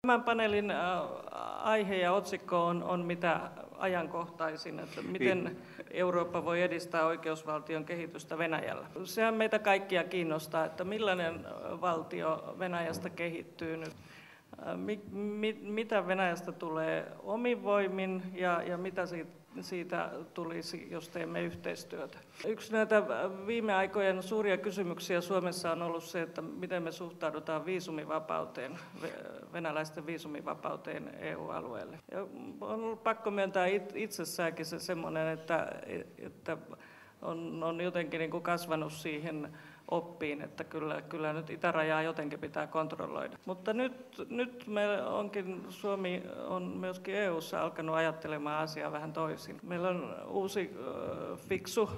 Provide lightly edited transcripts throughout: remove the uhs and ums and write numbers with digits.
Tämän paneelin aihe ja otsikko on mitä ajankohtaisin, että miten Eurooppa voi edistää oikeusvaltion kehitystä Venäjällä. Sehän meitä kaikkia kiinnostaa, että millainen valtio Venäjästä kehittyy nyt. Mitä Venäjästä tulee omin voimin ja mitä siitä tulisi, jos teemme yhteistyötä. Yksi näitä viime aikojen suuria kysymyksiä Suomessa on ollut se, että miten me suhtaudutaan viisumivapauteen, venäläisten viisumivapauteen EU-alueelle. Ja on ollut pakko myöntää itsessäänkin se semmoinen, että on jotenkin niin kuin kasvanut siihen oppiin, että kyllä nyt itärajaa jotenkin pitää kontrolloida. Mutta nyt Suomi on myöskin EU:ssa alkanut ajattelemaan asiaa vähän toisin. Meillä on uusi fiksu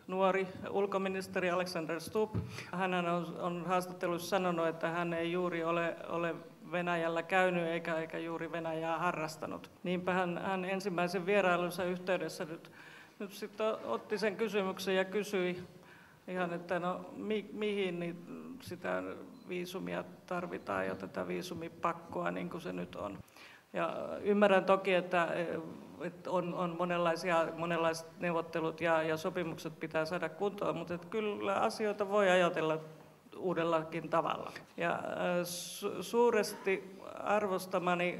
nuori ulkoministeri Alexander Stubb. Hän on haastatteluissa sanonut, että hän ei juuri ole Venäjällä käynyt eikä juuri Venäjää harrastanut. Niinpä hän ensimmäisen vierailunsa yhteydessä nyt sitten otti sen kysymyksen ja kysyi ihan, että no mihin sitä viisumia tarvitaan ja tätä viisumipakkoa niin kuin se nyt on. Ja ymmärrän toki, että on monenlaiset neuvottelut ja sopimukset pitää saada kuntoon, mutta kyllä asioita voi ajatella uudellakin tavalla. Ja suuresti arvostamani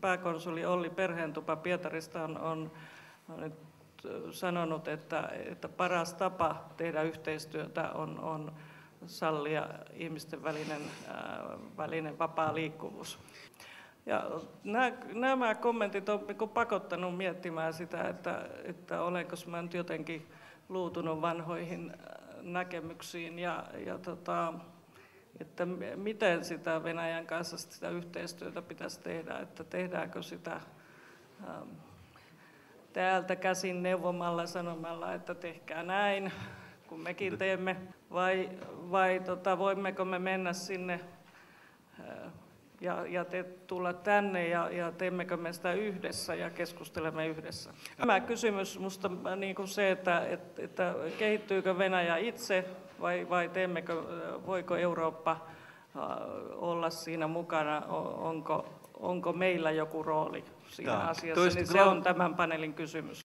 pääkonsuli Olli Perheentupa Pietarista on nyt sanonut, että paras tapa tehdä yhteistyötä on sallia ihmisten välinen vapaa liikkuvuus. Ja nämä kommentit on pakottanut miettimään sitä, että olenko mä nyt jotenkin luutunut vanhoihin näkemyksiin että miten sitä Venäjän kanssa sitä yhteistyötä pitäisi tehdä, että tehdäänkö sitä täältä käsin neuvomalla sanomalla, että tehkää näin, kun mekin teemme, vai voimmeko me mennä sinne ja tulla tänne ja teemmekö me sitä yhdessä ja keskustelemme yhdessä. Tämä kysymys minusta niin kuin se, että kehittyykö Venäjä itse vai voiko Eurooppa olla siinä mukana, onko meillä joku rooli siinä asiassa, niin se on tämän paneelin kysymys.